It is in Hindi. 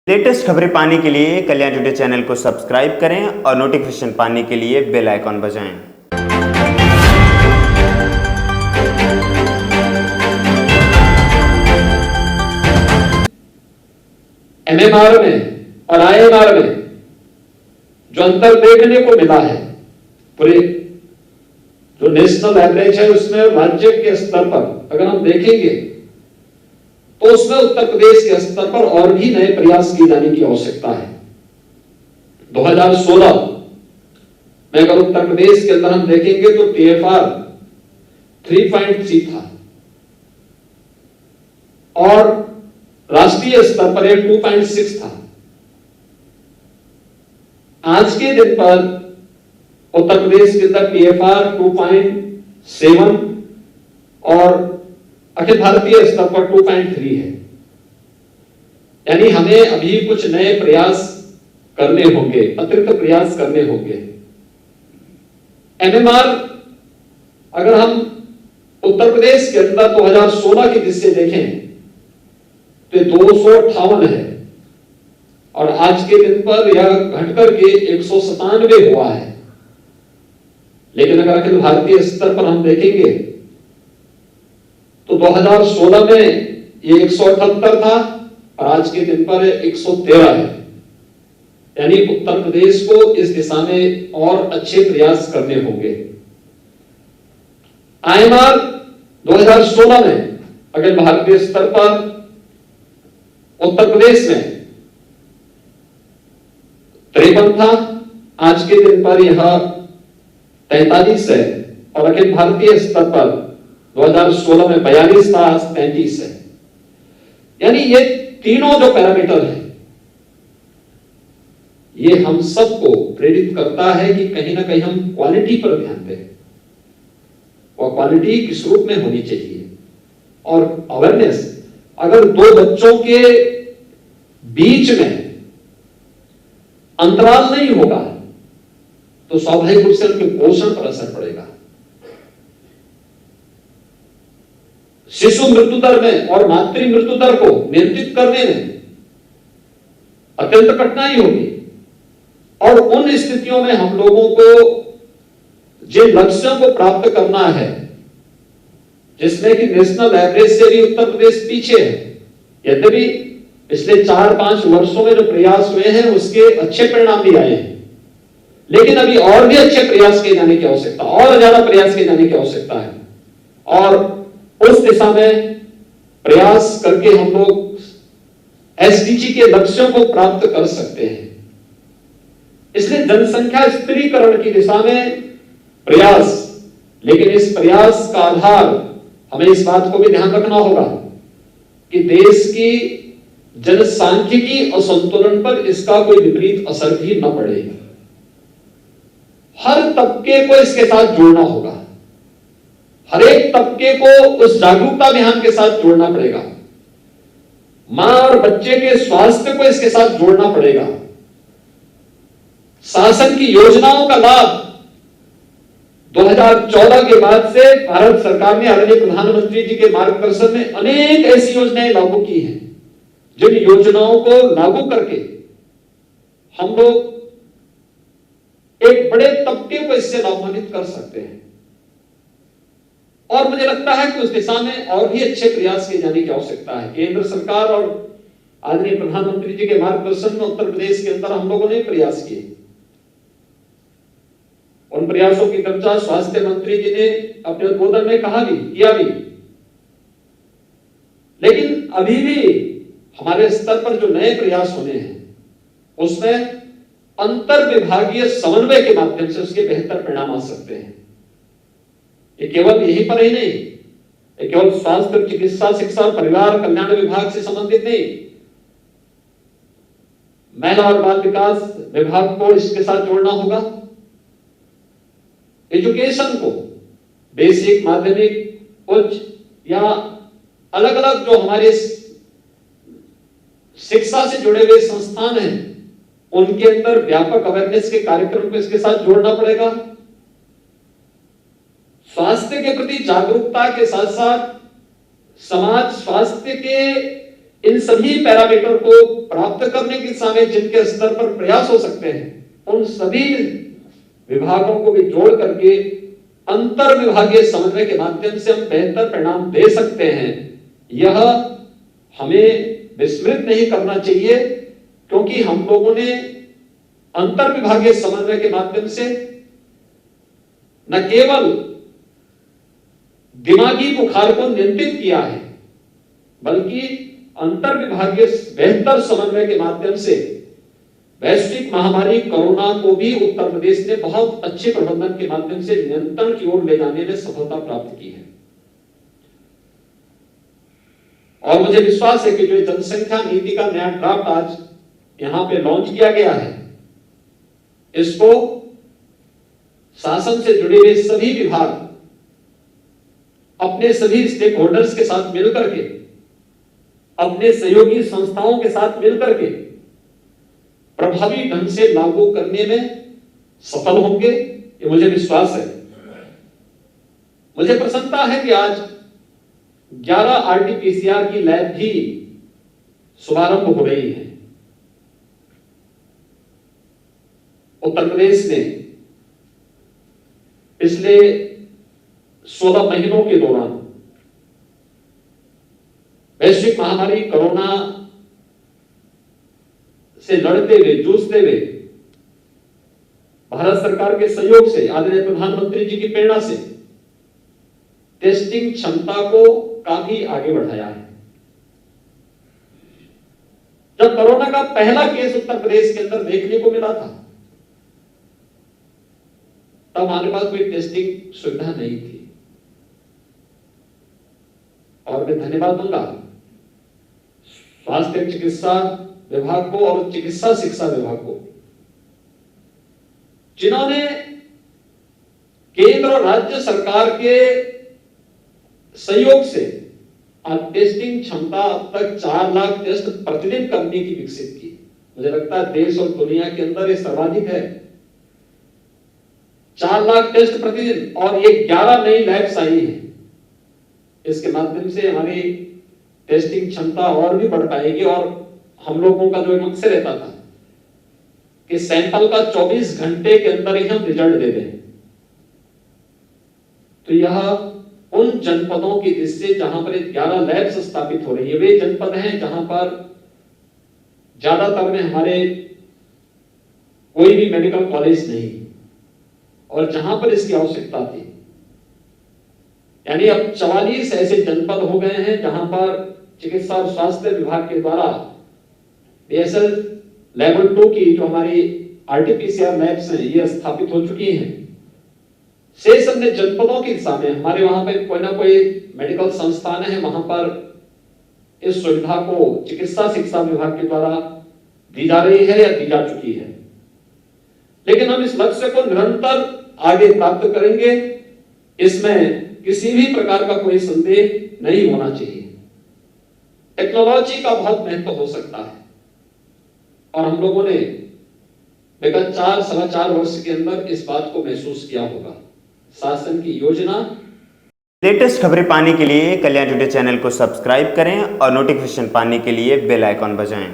लेटेस्ट खबरें पाने के लिए कल्याण टुडे चैनल को सब्सक्राइब करें और नोटिफिकेशन पाने के लिए बेल आइकॉन बजाएं। एमएमआर में और आईएमआर में जो अंतर देखने को मिला है, पूरे जो नेशनल एवरेज है उसमें राज्य के स्तर पर अगर हम देखेंगे तो उसमें उत्तर प्रदेश के स्तर पर और भी नए प्रयास किए जाने की आवश्यकता है। 2016 में अगर उत्तर प्रदेश के अंदर हम देखेंगे तो TFR 3.3 था और राष्ट्रीय स्तर पर 2.6 था। आज के दिन पर उत्तर प्रदेश के अंदर TFR 2.7 और अखिल भारतीय स्तर पर 2.3 है। यानी हमें अभी कुछ नए प्रयास करने होंगे, अतिरिक्त प्रयास करने होंगे। एमएमआर अगर हम उत्तर प्रदेश के अंदर 2016 की दृष्टि से देखें तो 258 है और आज के दिन पर यह घटकर के 197 हुआ है। लेकिन अगर अखिल भारतीय स्तर पर हम देखेंगे तो 2016 में ये 178 था और आज के दिन पर 113 है। यानी उत्तर प्रदेश को इस दिशा में और अच्छे प्रयास करने होंगे। आईएमआर 2016 में अगर भारतीय स्तर पर उत्तर प्रदेश में 53 था, आज के दिन पर यह 43 है और अखिल भारतीय स्तर पर 2016 में 42 था, आज 33 है। यानी ये तीनों जो पैरामीटर हैं ये हम सबको प्रेरित करता है कि कहीं ना कहीं हम क्वालिटी पर ध्यान दें और क्वालिटी किस रूप में होनी चाहिए। और अवेयरनेस, अगर दो बच्चों के बीच में अंतराल नहीं होगा तो स्वाभाविक रूप से उनके पोषण पर असर पड़ेगा। शिशु मृत्यु दर में और मातृ मृत्यु दर को नियंत्रित करने में अत्यंत कठिनाई होगी और उन स्थितियों में हम लोगों को जिन लक्ष्यों को प्राप्त करना है जिसमें कि नेशनल एवरेज से भी उत्तर प्रदेश पीछे है, यद्यपि पिछले 4-5 वर्षों में जो प्रयास हुए हैं उसके अच्छे परिणाम भी आए हैं, लेकिन अभी और भी अच्छे प्रयास किए जाने की आवश्यकता, और ज्यादा प्रयास किए जाने की आवश्यकता है। और उस दिशा में प्रयास करके हम लोग एसडीजी के लक्ष्यों को प्राप्त कर सकते हैं। इसलिए जनसंख्या स्थिरीकरण की दिशा में प्रयास, लेकिन इस प्रयास का आधार हमें इस बात को भी ध्यान रखना होगा कि देश की जनसांख्यिकी असंतुलन पर इसका कोई विपरीत असर भी न पड़े। हर तबके को इसके साथ जोड़ना होगा, हर एक तबके को उस जागरूकता अभियान के साथ जोड़ना पड़ेगा। मां और बच्चे के स्वास्थ्य को इसके साथ जोड़ना पड़ेगा। शासन की योजनाओं का लाभ 2014 के बाद से भारत सरकार ने आदरणीय प्रधानमंत्री जी के मार्गदर्शन में अनेक ऐसी योजनाएं लागू की हैं, जिन योजनाओं को लागू करके हम लोग एक बड़े तबके को इससे लाभान्वित कर सकते हैं। और मुझे लगता है कि उस दिशा में और भी अच्छे प्रयास किए जाने की आवश्यकता है। केंद्र सरकार और आदरणीय प्रधानमंत्री जी के मार्गदर्शन में उत्तर प्रदेश के अंदर हम लोगों ने प्रयास किए। उन प्रयासों की चर्चा स्वास्थ्य मंत्री जी ने अपने उद्बोधन में किया भी, लेकिन अभी भी हमारे स्तर पर जो नए प्रयास होने हैं उसमें अंतर विभागीय समन्वय के माध्यम से उसके बेहतर परिणाम आ सकते हैं। ये केवल यहीं पर ही नहीं, ये केवल स्वास्थ्य, चिकित्सा, शिक्षा और परिवार कल्याण विभाग से संबंधित नहीं, महिला और बाल विकास विभाग को इसके साथ जोड़ना होगा। एजुकेशन को बेसिक, माध्यमिक, उच्च या अलग अलग जो हमारे शिक्षा से जुड़े हुए संस्थान हैं उनके अंदर व्यापक अवेयरनेस के कार्यक्रम को इसके साथ जोड़ना पड़ेगा। स्वास्थ्य के प्रति जागरूकता के साथ साथ समाज स्वास्थ्य के इन सभी पैरामीटर को प्राप्त करने की दिशा में जिनके स्तर पर प्रयास हो सकते हैं उन सभी विभागों को भी जोड़ करके अंतर विभागीय समन्वय के माध्यम से हम बेहतर परिणाम दे सकते हैं। यह हमें विस्मृत नहीं करना चाहिए, क्योंकि हम लोगों ने अंतर विभागीय समन्वय के माध्यम से न केवल दिमागी बुखार को नियंत्रित किया है, बल्कि अंतर विभागीय बेहतर समन्वय के माध्यम से वैश्विक महामारी कोरोना को भी उत्तर प्रदेश ने बहुत अच्छे प्रबंधन के माध्यम से नियंत्रण की ओर ले जाने में सफलता प्राप्त की है। और मुझे विश्वास है कि जो जनसंख्या नीति का नया ड्राफ्ट आज यहां पे लॉन्च किया गया है, इसको शासन से जुड़े हुए सभी विभाग अपने सभी स्टेक होल्डर्स के साथ मिलकर के, अपने सहयोगी संस्थाओं के साथ मिलकर के प्रभावी ढंग से लागू करने में सफल होंगे, ये मुझे विश्वास है। मुझे प्रसन्नता है कि आज 11 आरटीपीसीआर की लैब भी शुभारंभ हो रही है। उत्तर प्रदेश ने पिछले 16 महीनों के दौरान वैश्विक महामारी कोरोना से लड़ते हुए, जूझते हुए, भारत सरकार के सहयोग से, आदरणीय प्रधानमंत्री जी की प्रेरणा से टेस्टिंग क्षमता को काफी आगे बढ़ाया है। जब कोरोना का पहला केस उत्तर प्रदेश के अंदर देखने को मिला था, तब हमारे पास कोई टेस्टिंग सुविधा नहीं थी, और मैं धन्यवाद दूंगा स्वास्थ्य चिकित्सा विभाग को और चिकित्सा शिक्षा विभाग को, जिन्होंने केंद्र और राज्य सरकार के सहयोग से आज टेस्टिंग क्षमता अब तक 4 लाख टेस्ट प्रतिदिन करने की विकसित की। मुझे लगता है देश और दुनिया के अंदर ये सर्वाधिक है, 4 लाख टेस्ट प्रतिदिन, और ये 11 नई लैब्स आई है। इसके माध्यम से हमारी टेस्टिंग क्षमता और भी बढ़ पाएगी, और हम लोगों का जो मकसद रहता था कि सैंपल का 24 घंटे के अंदर ही हम रिजल्ट दे दें, तो यह उन जनपदों की दृष्टि से जहां पर 11 लैब्स स्थापित हो रही है, वे जनपद हैं जहां पर ज्यादातर में हमारे कोई भी मेडिकल कॉलेज नहीं, और जहां पर इसकी आवश्यकता थी। यानी अब 44 ऐसे जनपद हो गए हैं जहां पर चिकित्सा और स्वास्थ्य विभाग के द्वारा बीएसएल लेवल 2 की जो हमारी आरटीपीसीआर लैब्स हैं, ये स्थापित हो चुकी हैं। शेष अन्य जनपदों की दिशा में हमारे वहां पे कोई ना कोई मेडिकल संस्थान है, वहां पर इस सुविधा को चिकित्सा शिक्षा विभाग के द्वारा दी जा रही है या दी जा चुकी है। लेकिन हम इस लक्ष्य को निरंतर आगे प्राप्त करेंगे, इसमें किसी भी प्रकार का कोई संदेह नहीं होना चाहिए। टेक्नोलॉजी का बहुत महत्व हो सकता है, और हम लोगों ने विगत 4-4.25 वर्ष के अंदर इस बात को महसूस किया होगा। शासन की योजना। लेटेस्ट खबरें पाने के लिए कल्याण टुडे चैनल को सब्सक्राइब करें और नोटिफिकेशन पाने के लिए बेल आइकॉन बजाएं।